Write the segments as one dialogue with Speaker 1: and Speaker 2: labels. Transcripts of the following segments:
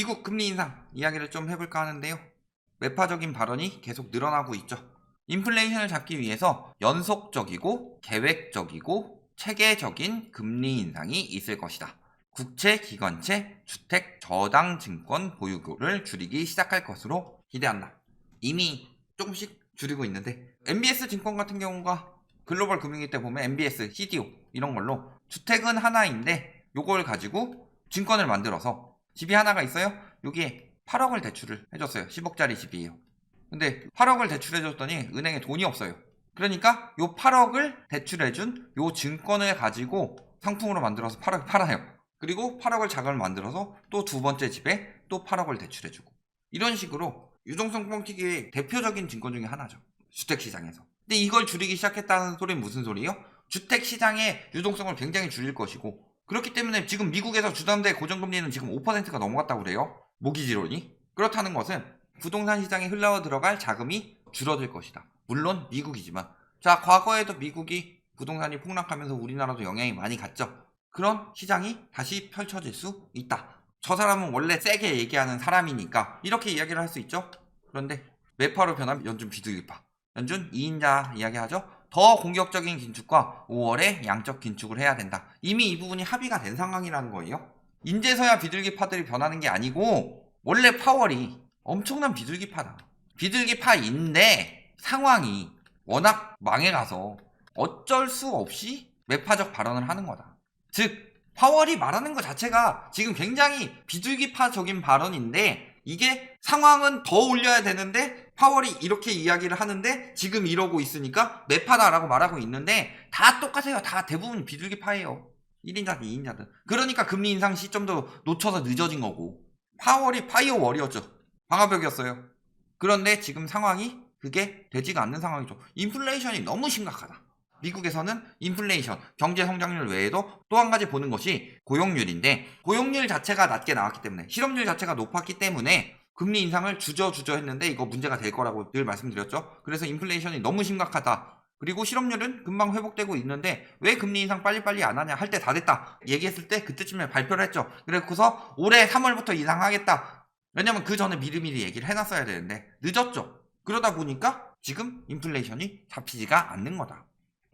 Speaker 1: 미국 금리 인상 이야기를 좀 해볼까 하는데요. 매파적인 발언이 계속 늘어나고 있죠. 인플레이션을 잡기 위해서 연속적이고 계획적이고 체계적인 금리 인상이 있을 것이다. 국채, 기관채, 주택, 저당 증권 보유고를 줄이기 시작할 것으로 기대한다. 이미 조금씩 줄이고 있는데 MBS 증권 같은 경우가 글로벌 금융위 때 보면 MBS, CDO 이런 걸로 주택은 하나인데 요걸 가지고 증권을 만들어서 집이 하나가 있어요. 여기에 8억을 대출을 해줬어요. 10억짜리 집이에요. 근데 8억을 대출해줬더니 은행에 돈이 없어요. 그러니까 요 8억을 대출해준 요 증권을 가지고 상품으로 만들어서 8억을 팔아요. 그리고 8억을 자금을 만들어서 또 두 번째 집에 또 8억을 대출해주고 이런 식으로 유동성 뻥튀기의 대표적인 증권 중에 하나죠. 주택시장에서. 근데 이걸 줄이기 시작했다는 소리는 무슨 소리예요? 주택시장의 유동성을 굉장히 줄일 것이고 그렇기 때문에 지금 미국에서 주담대 고정금리는 지금 5%가 넘어갔다고 그래요. 모기지론이. 그렇다는 것은 부동산 시장에 흘러 들어갈 자금이 줄어들 것이다. 물론 미국이지만. 자, 과거에도 미국이 부동산이 폭락하면서 우리나라도 영향이 많이 갔죠. 그런 시장이 다시 펼쳐질 수 있다. 저 사람은 원래 세게 얘기하는 사람이니까 이렇게 이야기를 할 수 있죠. 그런데 매파로 변한 연준 비둘기파. 연준 2인자 이야기하죠. 더 공격적인 긴축과 5월에 양적 긴축을 해야 된다. 이미 이 부분이 합의가 된 상황이라는 거예요. 인제서야 비둘기파들이 변하는 게 아니고 원래 파월이 엄청난 비둘기파다. 비둘기파인데 상황이 워낙 망해가서 어쩔 수 없이 매파적 발언을 하는 거다. 즉 파월이 말하는 것 자체가 지금 굉장히 비둘기파적인 발언인데 이게 상황은 더 올려야 되는데 파월이 이렇게 이야기를 하는데 지금 이러고 있으니까 매파다라고 말하고 있는데 다 똑같아요. 다 대부분 비둘기파예요. 1인자든 2인자든. 그러니까 금리 인상 시점도 놓쳐서 늦어진 거고 파월이 파이어월이었죠. 방화벽이었어요. 그런데 지금 상황이 그게 되지가 않는 상황이죠. 인플레이션이 너무 심각하다. 미국에서는 인플레이션, 경제 성장률 외에도 또 한 가지 보는 것이 고용률인데 고용률 자체가 낮게 나왔기 때문에 실업률 자체가 높았기 때문에 금리 인상을 주저 했는데 이거 문제가 될 거라고 늘 말씀드렸죠. 그래서 인플레이션이 너무 심각하다. 그리고 실업률은 금방 회복되고 있는데 왜 금리 인상 빨리빨리 안 하냐 할 때 다 됐다 얘기했을 때 그때쯤에 발표를 했죠. 그래서 올해 3월부터 인상하겠다. 왜냐면 그 전에 미리미리 얘기를 해놨어야 되는데 늦었죠. 그러다 보니까 지금 인플레이션이 잡히지가 않는 거다.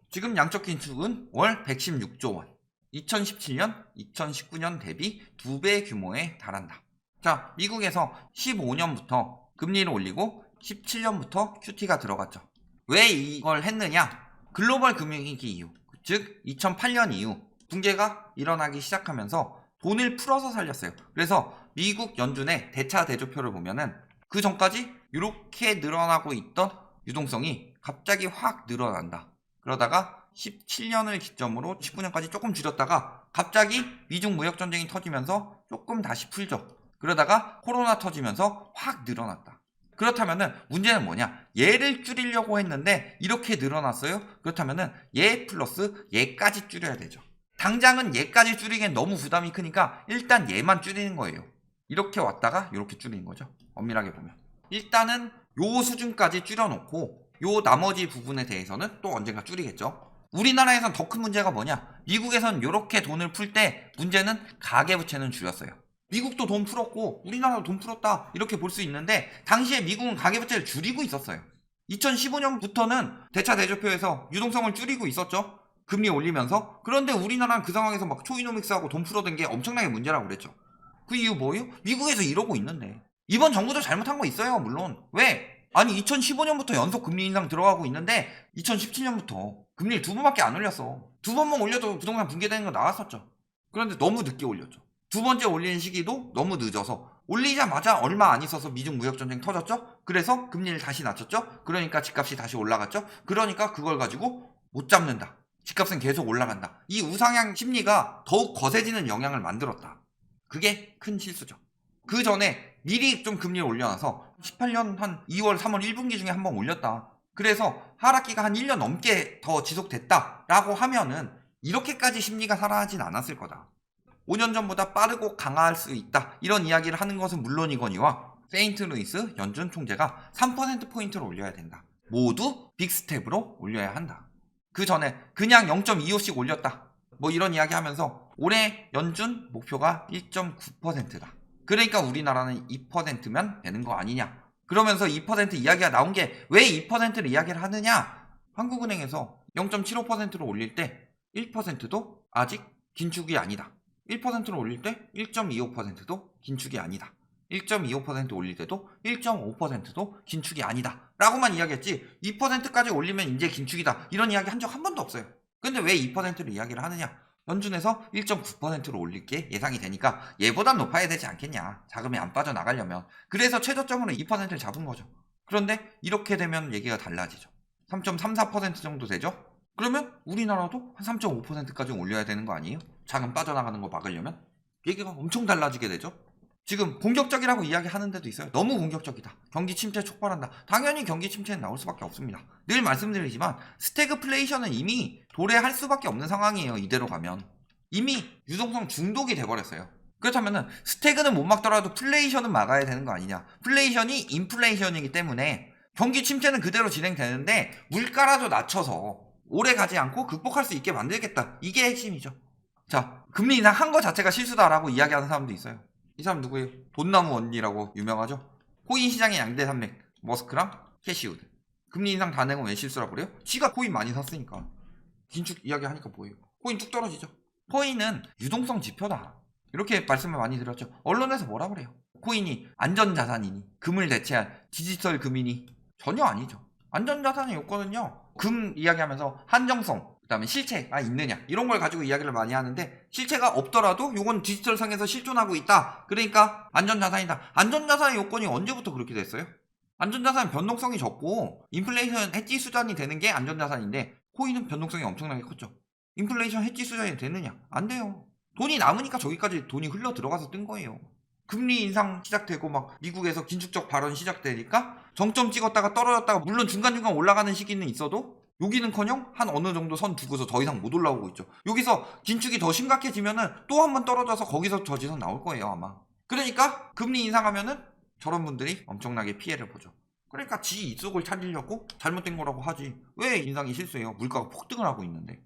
Speaker 1: 지금 양적 긴축은 월 116조 원. 2017년, 2019년 대비 2배 규모에 달한다. 자, 미국에서 15년부터 금리를 올리고 17년부터 QT가 들어갔죠. 왜 이걸 했느냐? 글로벌 금융위기 이후, 즉 2008년 이후 붕괴가 일어나기 시작하면서 돈을 풀어서 살렸어요. 그래서 미국 연준의 대차 대조표를 보면은 그 전까지 이렇게 늘어나고 있던 유동성이 갑자기 확 늘어난다. 그러다가 17년을 기점으로 19년까지 조금 줄였다가 갑자기 미중 무역전쟁이 터지면서 조금 다시 풀죠. 그러다가 코로나 터지면서 확 늘어났다. 그렇다면은 문제는 뭐냐? 얘를 줄이려고 했는데 이렇게 늘어났어요? 그렇다면은 얘 플러스 얘까지 줄여야 되죠. 당장은 얘까지 줄이기엔 너무 부담이 크니까 일단 얘만 줄이는 거예요. 이렇게 왔다가 이렇게 줄이는 거죠. 엄밀하게 보면. 일단은 요 수준까지 줄여놓고 요 나머지 부분에 대해서는 또 언젠가 줄이겠죠. 우리나라에선 더 큰 문제가 뭐냐? 미국에선 이렇게 돈을 풀 때 문제는 가계부채는 줄였어요. 미국도 돈 풀었고 우리나라도 돈 풀었다 이렇게 볼 수 있는데 당시에 미국은 가계부채를 줄이고 있었어요. 2015년부터는 대차 대조표에서 유동성을 줄이고 있었죠. 금리 올리면서. 그런데 우리나라는 그 상황에서 막 초이노믹스하고 돈 풀어댄 게 엄청나게 문제라고 그랬죠. 그 이유 뭐예요? 미국에서 이러고 있는데. 이번 정부도 잘못한 거 있어요. 물론. 왜? 아니 2015년부터 연속 금리 인상 들어가고 있는데 2017년부터 금리를 2번밖에 안 올렸어. 2번만 올려도 부동산 붕괴되는 거 나왔었죠. 그런데 너무 늦게 올렸죠. 두 번째 올리는 시기도 너무 늦어서 올리자마자 얼마 안 있어서 미중 무역전쟁 터졌죠. 그래서 금리를 다시 낮췄죠. 그러니까 집값이 다시 올라갔죠. 그러니까 그걸 가지고 못 잡는다. 집값은 계속 올라간다. 이 우상향 심리가 더욱 거세지는 영향을 만들었다. 그게 큰 실수죠. 그 전에 미리 좀 금리를 올려놔서 18년 한 2월, 3월 1분기 중에 한번 올렸다. 그래서 하락기가 한 1년 넘게 더 지속됐다라고 하면은 이렇게까지 심리가 살아나진 않았을 거다. 5년 전보다 빠르고 강화할 수 있다. 이런 이야기를 하는 것은 물론이거니와 세인트루이스 연준 총재가 3%포인트를 올려야 된다. 모두 빅스텝으로 올려야 한다. 그 전에 그냥 0.25씩 올렸다. 뭐 이런 이야기 하면서 올해 연준 목표가 1.9%다. 그러니까 우리나라는 2%면 되는 거 아니냐. 그러면서 2% 이야기가 나온 게 왜 2%를 이야기를 하느냐. 한국은행에서 0.75%로 올릴 때 1%도 아직 긴축이 아니다. 1%로 올릴 때 1.25%도 긴축이 아니다. 1.25% 올릴 때도 1.5%도 긴축이 아니다 라고만 이야기했지 2%까지 올리면 이제 긴축이다 이런 이야기 한 적 한 번도 없어요. 근데 왜 2%를 이야기를 하느냐. 연준에서 1.9%로 올릴 게 예상이 되니까 얘보단 높아야 되지 않겠냐. 자금이 안 빠져나가려면. 그래서 최저점으로 2%를 잡은 거죠. 그런데 이렇게 되면 얘기가 달라지죠. 3.34% 정도 되죠. 그러면 우리나라도 한 3.5%까지 올려야 되는 거 아니에요? 자금 빠져나가는 거 막으려면? 얘기가 엄청 달라지게 되죠. 지금 공격적이라고 이야기하는 데도 있어요. 너무 공격적이다. 경기 침체 촉발한다. 당연히 경기 침체는 나올 수밖에 없습니다. 늘 말씀드리지만 스태그플레이션은 이미 도래할 수밖에 없는 상황이에요. 이대로 가면. 이미 유동성 중독이 돼버렸어요. 그렇다면 스태그는 못 막더라도 플레이션은 막아야 되는 거 아니냐. 플레이션이 인플레이션이기 때문에 경기 침체는 그대로 진행되는데 물가라도 낮춰서 오래 가지 않고 극복할 수 있게 만들겠다. 이게 핵심이죠. 자, 금리 인상 한 거 자체가 실수다라고 이야기하는 사람도 있어요. 이 사람 누구예요? 돈나무 언니라고 유명하죠? 코인 시장의 양대 산맥 머스크랑 캐시우드. 금리 인상 다 내고 왜 실수라고 그래요? 지가 코인 많이 샀으니까. 긴축 이야기하니까 뭐예요? 코인 뚝 떨어지죠. 코인은 유동성 지표다 이렇게 말씀을 많이 드렸죠. 언론에서 뭐라 그래요? 코인이 안전자산이니 금을 대체한 디지털 금이니 전혀 아니죠. 안전자산의 요건은요 금 이야기하면서 한정성 그 다음에 실체가 있느냐 이런 걸 가지고 이야기를 많이 하는데 실체가 없더라도 요건 디지털상에서 실존하고 있다. 그러니까 안전자산이다. 안전자산의 요건이 언제부터 그렇게 됐어요? 안전자산은 변동성이 적고 인플레이션 해지 수단이 되는 게 안전자산인데 코인은 변동성이 엄청나게 컸죠. 인플레이션 해지 수단이 되느냐? 안 돼요. 돈이 남으니까 저기까지 돈이 흘러 들어가서 뜬 거예요. 금리 인상 시작되고 막 미국에서 긴축적 발언 시작되니까 정점 찍었다가 떨어졌다가 물론 중간중간 올라가는 시기는 있어도 여기는커녕 한 어느 정도 선 두고서 더 이상 못 올라오고 있죠. 여기서 긴축이 더 심각해지면은 또 한 번 떨어져서 거기서 저지선 나올 거예요 아마. 그러니까 금리 인상하면은 저런 분들이 엄청나게 피해를 보죠. 그러니까 지 이쪽을 찾으려고 잘못된 거라고 하지 왜 인상이 실수예요? 물가가 폭등을 하고 있는데.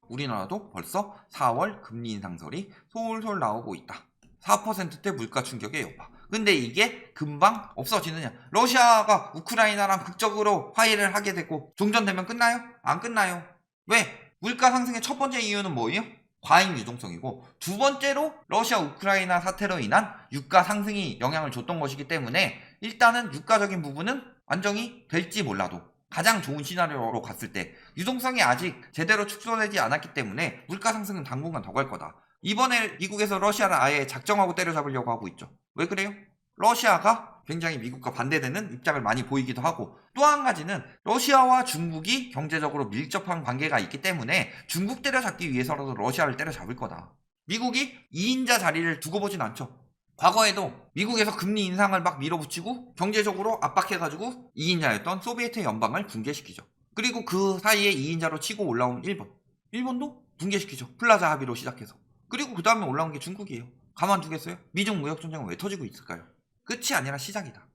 Speaker 1: 우리나라도 벌써 4월 금리 인상설이 솔솔 나오고 있다. 4%대 물가 충격의 여파. 근데 이게 금방 없어지느냐. 러시아가 우크라이나랑 극적으로 화해를 하게 되고 종전되면 끝나요? 안 끝나요. 왜? 물가 상승의 첫 번째 이유는 뭐예요? 과잉 유동성이고 두 번째로 러시아 우크라이나 사태로 인한 유가 상승이 영향을 줬던 것이기 때문에 일단은 유가적인 부분은 안정이 될지 몰라도 가장 좋은 시나리오로 갔을 때 유동성이 아직 제대로 축소되지 않았기 때문에 물가 상승은 당분간 더 갈 거다. 이번에 미국에서 러시아를 아예 작정하고 때려잡으려고 하고 있죠. 왜 그래요? 러시아가 굉장히 미국과 반대되는 입장을 많이 보이기도 하고 또 한 가지는 러시아와 중국이 경제적으로 밀접한 관계가 있기 때문에 중국 때려잡기 위해서라도 러시아를 때려잡을 거다. 미국이 2인자 자리를 두고 보진 않죠. 과거에도 미국에서 금리 인상을 막 밀어붙이고 경제적으로 압박해가지고 2인자였던 소비에트 연방을 붕괴시키죠. 그리고 그 사이에 2인자로 치고 올라온 일본도 붕괴시키죠. 플라자 합의로 시작해서. 그리고 그 다음에 올라온 게 중국이에요. 가만두겠어요? 미중 무역전쟁은 왜 터지고 있을까요? 끝이 아니라 시작이다.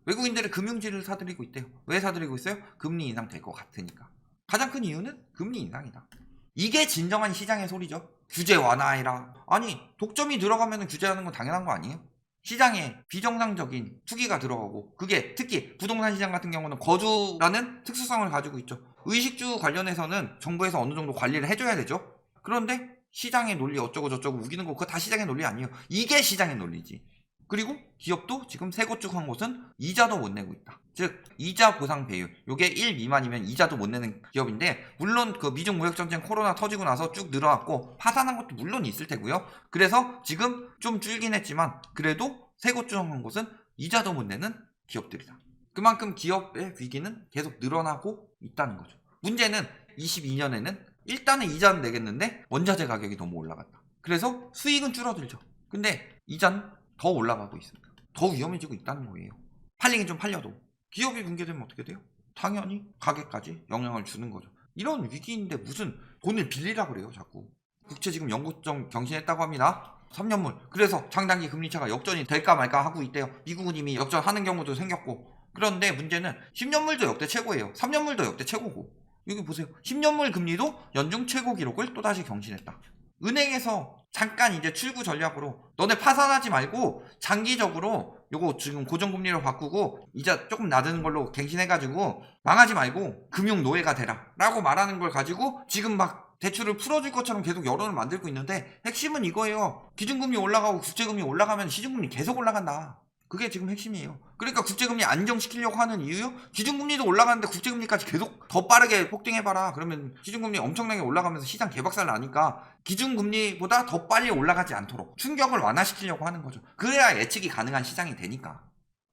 Speaker 1: 외국인들의 금융지를 사들이고 있대요. 왜 사들이고 있어요? 금리 인상 될 것 같으니까. 가장 큰 이유는 금리 인상이다. 이게 진정한 시장의 소리죠. 규제 완화해라. 아니 독점이 들어가면 규제하는 건 당연한 거 아니에요? 시장에 비정상적인 투기가 들어가고 그게 특히 부동산 시장 같은 경우는 거주라는 특수성을 가지고 있죠. 의식주 관련해서는 정부에서 어느 정도 관리를 해줘야 되죠. 그런데 시장의 논리 어쩌고 저쩌고 우기는 거 그거 다 시장의 논리 아니에요. 이게 시장의 논리지. 그리고 기업도 지금 세 곳 중 한 곳은 이자도 못 내고 있다. 즉 이자 보상 배율 요게 1 미만이면 이자도 못 내는 기업인데 물론 그 미중 무역전쟁 코로나 터지고 나서 쭉 늘어났고 파산한 것도 물론 있을 테고요. 그래서 지금 좀 줄긴 했지만 그래도 세 곳 중 한 곳은 이자도 못 내는 기업들이다. 그만큼 기업의 위기는 계속 늘어나고 있다는 거죠. 문제는 22년에는 일단은 이자는 내겠는데 원자재 가격이 너무 올라갔다. 그래서 수익은 줄어들죠. 근데 이자는 더 올라가고 있습니다. 더 위험해지고 있다는 거예요. 팔리긴 좀 팔려도 기업이 붕괴되면 어떻게 돼요? 당연히 가게까지 영향을 주는 거죠. 이런 위기인데 무슨 돈을 빌리라 그래요 자꾸. 국채 지금 영구점 경신했다고 합니다. 3년물. 그래서 장단기 금리차가 역전이 될까 말까 하고 있대요. 미국은 이미 역전하는 경우도 생겼고. 그런데 문제는 10년물도 역대 최고예요. 3년물도 역대 최고고. 여기 보세요. 10년물 금리도 연중 최고 기록을 또다시 경신했다. 은행에서 잠깐 이제 출구 전략으로 너네 파산하지 말고 장기적으로 요거 지금 고정금리로 바꾸고 이자 조금 낮은 걸로 갱신해가지고 망하지 말고 금융노예가 되라 라고 말하는 걸 가지고 지금 막 대출을 풀어줄 것처럼 계속 여론을 만들고 있는데 핵심은 이거예요. 기준금리 올라가고 국제금리 올라가면 시중금리 계속 올라간다. 그게 지금 핵심이에요. 그러니까 국제금리 안정시키려고 하는 이유요? 기준금리도 올라가는데 국제금리까지 계속 더 빠르게 폭등해봐라. 그러면 기준금리 엄청나게 올라가면서 시장 개박살 나니까 기준금리보다 더 빨리 올라가지 않도록 충격을 완화시키려고 하는 거죠. 그래야 예측이 가능한 시장이 되니까.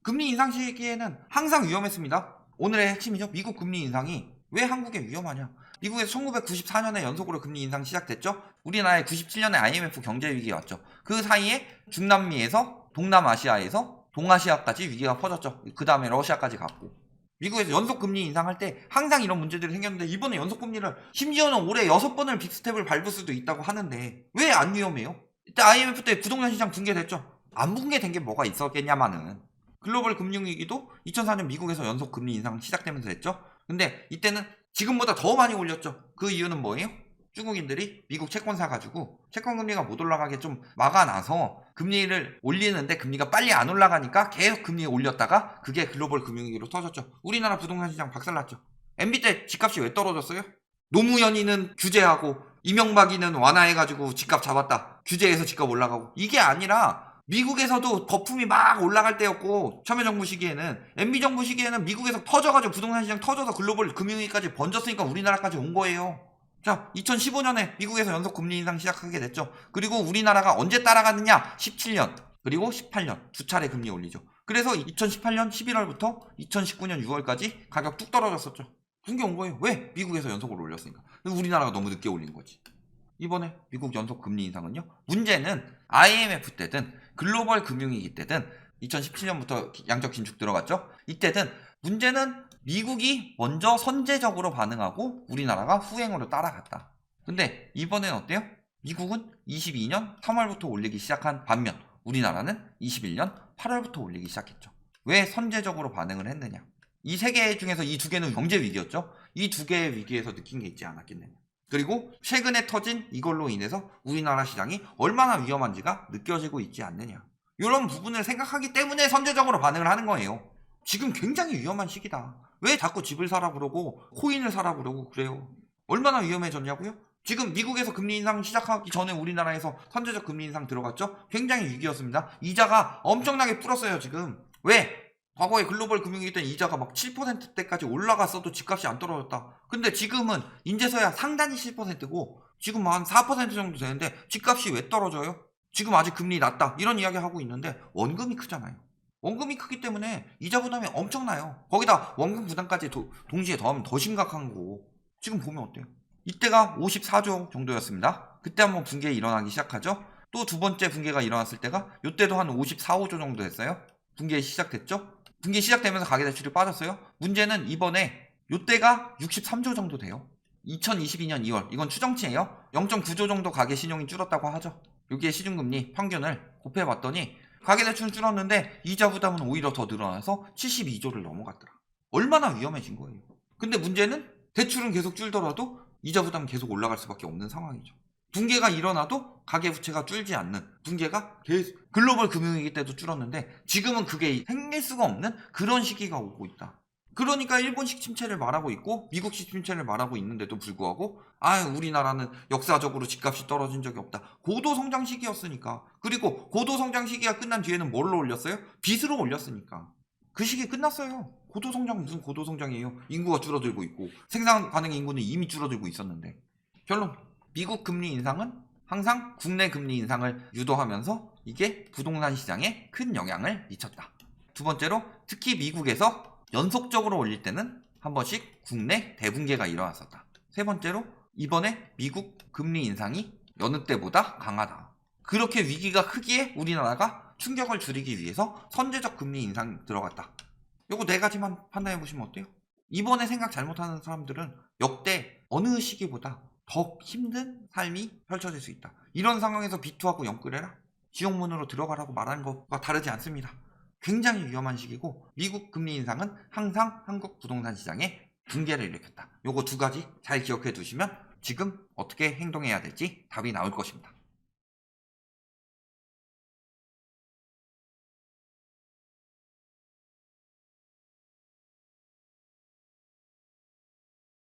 Speaker 1: 금리 인상 시기에는 항상 위험했습니다. 오늘의 핵심이죠. 미국 금리 인상이 왜 한국에 위험하냐. 미국에서 1994년에 연속으로 금리 인상 시작됐죠. 우리나라에 97년에 IMF 경제위기가 왔죠. 그 사이에 중남미에서 동남아시아에서 동아시아까지 위기가 퍼졌죠. 그 다음에 러시아까지 갔고. 미국에서 연속 금리 인상할 때 항상 이런 문제들이 생겼는데 이번에 연속 금리를 심지어는 올해 6번을 빅스텝을 밟을 수도 있다고 하는데 왜 안 위험해요? 이때 IMF 때 부동산 시장 붕괴됐죠. 안 붕괴된 게 뭐가 있었겠냐마는. 글로벌 금융위기도 2004년 미국에서 연속 금리 인상 시작되면서 했죠. 근데 이때는 지금보다 더 많이 올렸죠. 그 이유는 뭐예요? 중국인들이 미국 채권 사가지고 채권 금리가 못 올라가게 좀 막아놔서 금리를 올리는데 금리가 빨리 안 올라가니까 계속 금리 올렸다가 그게 글로벌 금융위기로 터졌죠. 우리나라 부동산 시장 박살났죠. MB 때 집값이 왜 떨어졌어요? 노무현이는 규제하고 이명박이는 완화해가지고 집값 잡았다. 규제해서 집값 올라가고. 이게 아니라 미국에서도 거품이 막 올라갈 때였고 참여정부 시기에는 MB정부 시기에는 미국에서 터져가지고 부동산 시장 터져서 글로벌 금융위기까지 번졌으니까 우리나라까지 온 거예요. 자, 2015년에 미국에서 연속 금리 인상 시작하게 됐죠. 그리고 우리나라가 언제 따라가느냐? 17년 그리고 18년 두 차례 금리 올리죠. 그래서 2018년 11월부터 2019년 6월까지 가격 뚝 떨어졌었죠. 붕괴 온 거예요. 왜? 미국에서 연속으로 올렸으니까. 우리나라가 너무 늦게 올린 거지. 이번에 미국 연속 금리 인상은요. 문제는 IMF 때든 글로벌 금융위기 때든 2017년부터 양적 긴축 들어갔죠. 이때든 문제는 미국이 먼저 선제적으로 반응하고 우리나라가 후행으로 따라갔다. 근데 이번엔 어때요? 미국은 22년 3월부터 올리기 시작한 반면 우리나라는 21년 8월부터 올리기 시작했죠. 왜 선제적으로 반응을 했느냐? 이 세 개 중에서 이 두 개는 경제 위기였죠. 이 두 개의 위기에서 느낀 게 있지 않았겠느냐. 그리고 최근에 터진 이걸로 인해서 우리나라 시장이 얼마나 위험한지가 느껴지고 있지 않느냐. 이런 부분을 생각하기 때문에 선제적으로 반응을 하는 거예요. 지금 굉장히 위험한 시기다. 왜 자꾸 집을 사라 그러고 코인을 사라 그러고 그래요. 얼마나 위험해졌냐고요? 지금 미국에서 금리 인상 시작하기 전에 우리나라에서 선제적 금리 인상 들어갔죠? 굉장히 위기였습니다. 이자가 엄청나게 불었어요 지금. 왜? 과거에 글로벌 금융위기 때는 이자가 막 7%대까지 올라갔어도 집값이 안 떨어졌다. 근데 지금은 인제서야 상단이 7%고 지금 한 4% 정도 되는데 집값이 왜 떨어져요? 지금 아직 금리 낮다 이런 이야기 하고 있는데 원금이 크잖아요. 원금이 크기 때문에 이자 부담이 엄청나요. 거기다 원금 부담까지 동시에 더하면 더 심각한 거고. 지금 보면 어때요? 이때가 54조 정도였습니다. 그때 한번 붕괴 일어나기 시작하죠. 또 두 번째 붕괴가 일어났을 때가 이때도 한 54, 5조 정도 됐어요. 붕괴 시작됐죠. 붕괴 시작되면서 가계대출이 빠졌어요. 문제는 이번에 이때가 63조 정도 돼요. 2022년 2월 이건 추정치예요. 0.9조 정도 가계신용이 줄었다고 하죠. 여기에 시중금리 평균을 곱해봤더니 가계대출은 줄었는데 이자 부담은 오히려 더 늘어나서 72조를 넘어갔더라. 얼마나 위험해진 거예요. 근데 문제는 대출은 계속 줄더라도 이자 부담은 계속 올라갈 수밖에 없는 상황이죠. 붕괴가 일어나도 가계부채가 줄지 않는 붕괴가 계속 글로벌 금융위기 때도 줄었는데 지금은 그게 생길 수가 없는 그런 시기가 오고 있다. 그러니까 일본식 침체를 말하고 있고 미국식 침체를 말하고 있는데도 불구하고 우리나라는 역사적으로 집값이 떨어진 적이 없다. 고도성장 시기였으니까. 그리고 고도성장 시기가 끝난 뒤에는 뭘로 올렸어요? 빚으로 올렸으니까. 그 시기 끝났어요. 고도성장 무슨 고도성장이에요. 인구가 줄어들고 있고 생산 가능 인구는 이미 줄어들고 있었는데. 결론. 미국 금리 인상은 항상 국내 금리 인상을 유도하면서 이게 부동산 시장에 큰 영향을 미쳤다. 두 번째로 특히 미국에서 연속적으로 올릴 때는 한 번씩 국내 대붕괴가 일어났었다. 세 번째로 이번에 미국 금리 인상이 여느 때보다 강하다. 그렇게 위기가 크기에 우리나라가 충격을 줄이기 위해서 선제적 금리 인상 들어갔다. 요거 네 가지만 판단해 보시면 어때요? 이번에 생각 잘못하는 사람들은 역대 어느 시기보다 더 힘든 삶이 펼쳐질 수 있다. 이런 상황에서 비투하고 영끌해라? 지옥문으로 들어가라고 말하는 것과 다르지 않습니다. 굉장히 위험한 시기고 미국 금리 인상은 항상 한국 부동산 시장에 붕괴를 일으켰다. 요거 두 가지 잘 기억해 두시면 지금 어떻게 행동해야 될지 답이 나올 것입니다.